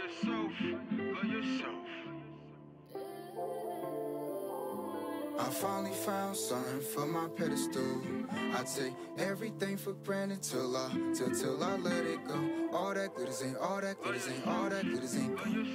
yourself, love yourself. I finally found something for my pedestal. I take everything for granted till I let it go. All that glitters ain't all that glitters ain't all that glitters ain't gold.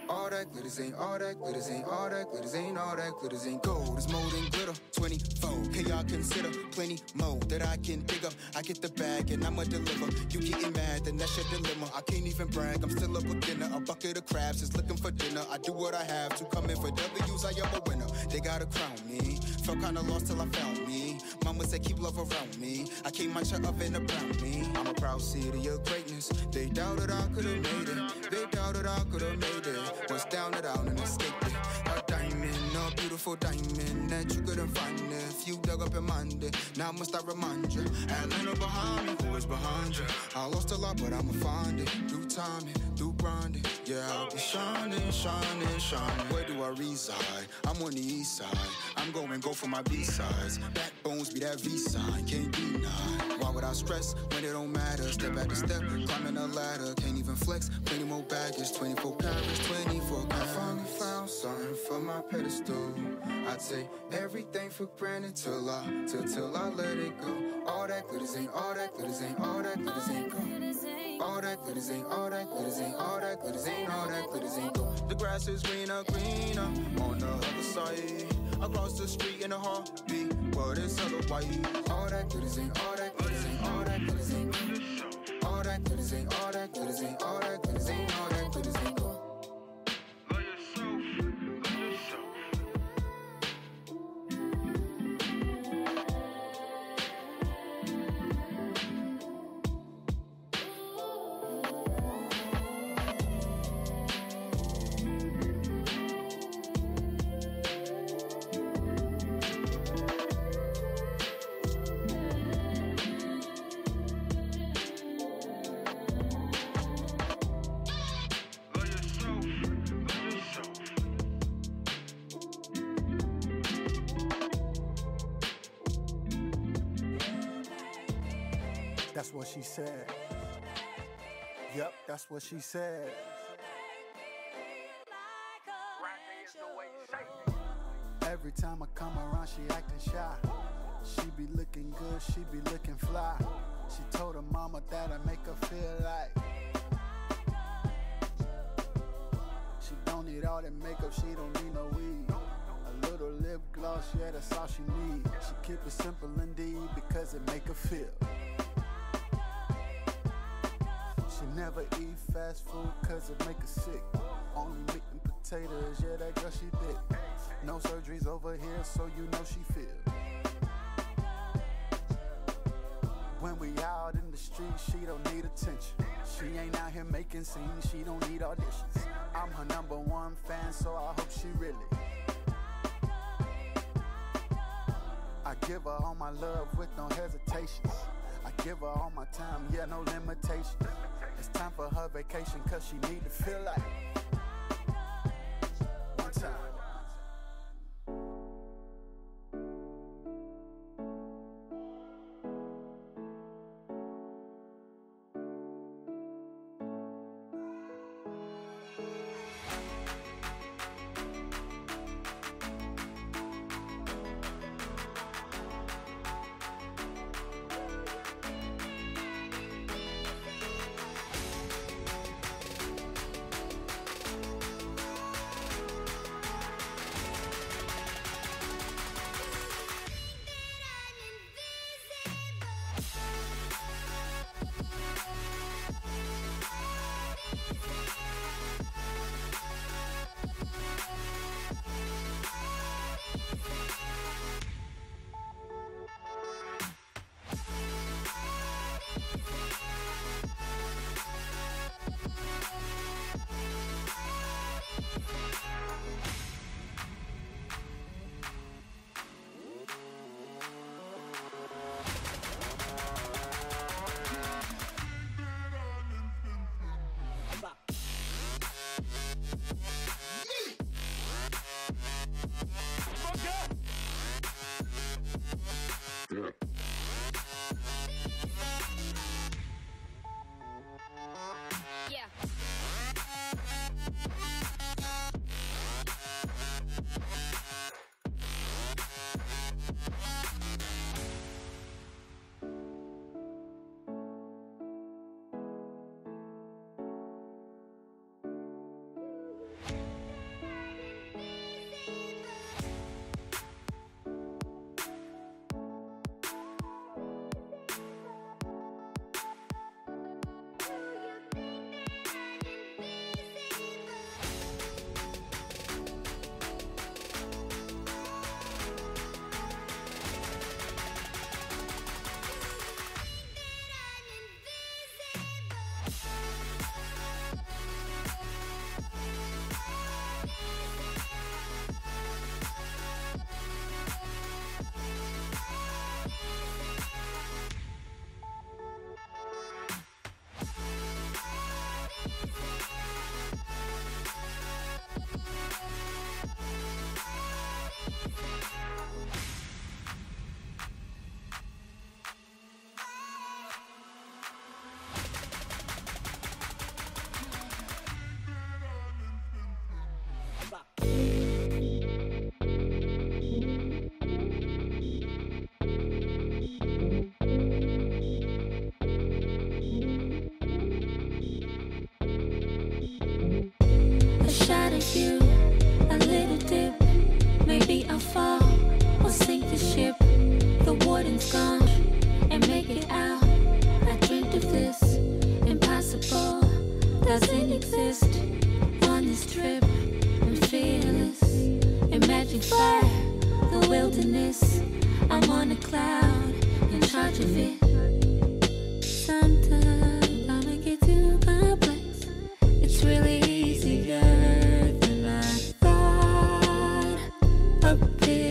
All that glitters ain't all that glitters ain't all that glitters ain't all that glitters ain't gold. It's more than glitter. 24. Can y'all consider plenty more that I can dig up? I get the bag and I'ma deliver. You getting mad, then that's your dilemma. I can't even brag, I'm still a beginner. A bucket of crabs is looking for dinner. I do what I have to come in for W's. I am a winner. They gotta crown me. Felt kinda lost till I found me. Mama said keep love around me. I keep my shut up in around me. I'm a proud seed of your greatness. They doubted I could've made it. They doubted I could've made it. Was down and out and escaped it. A diamond, a beautiful diamond that you couldn't find if you dug up and mined it. Now must I remind you, Atlanta behind me, who is behind you? I lost a lot, but I'ma find it. Through timing, through grinding, yeah, I'll be shining, shining, shining. Where do I reside? I'm on the east side. I'm going go for my B-sides. Backbones be that V-sign, can't deny. Why would I stress when it don't matter? Step by step, climbing a ladder, can't even flex. Plenty more baggage, 24 carats, 24 carats. I finally found something for my pedestal. I take everything for granted till I let it go. All that glitters ain't all that glitters ain't all that glitters ain't gold. All that glitters ain't all that glitters ain't all that glitters ain't all that glitters ain't gold. The grass is greener, greener on the other side. Across the street in a heartbeat, but it's hella white. All that glitters ain't all that glitters ain't all that glitters ain't gold. All that glitters ain't all that glitters ain't all that glitters ain't all that glitters ain't gold. Love yourself, love yourself. That's what she said. Yep, that's what she said. Every time I come around, she acting shy. She be looking good, she be looking fly. She told her mama that I make her feel like she don't need all that makeup, she don't need no weed. A little lip gloss, yeah, that's all she need. She keep it simple indeed because it make her feel. She never eat fast food cause it make her sick. Only meat and potatoes, yeah, that girl she thick. No surgeries over here, so you know she feel. When we out in the street, she don't need attention. She ain't out here making scenes, she don't need auditions. I'm her #1 fan, so I hope she really. I give her all my love with no hesitations. I give her all my time, yeah, no limitations. It's time for her vacation, cause she need to feel like one time. everything's gone and make it out. I dreamt of this, impossible, doesn't exist. On this trip, I'm fearless, imagine fire, the wilderness. I'm on a cloud, in charge of it. Sometimes I'ma get too complex. It's really easier than I thought. Up here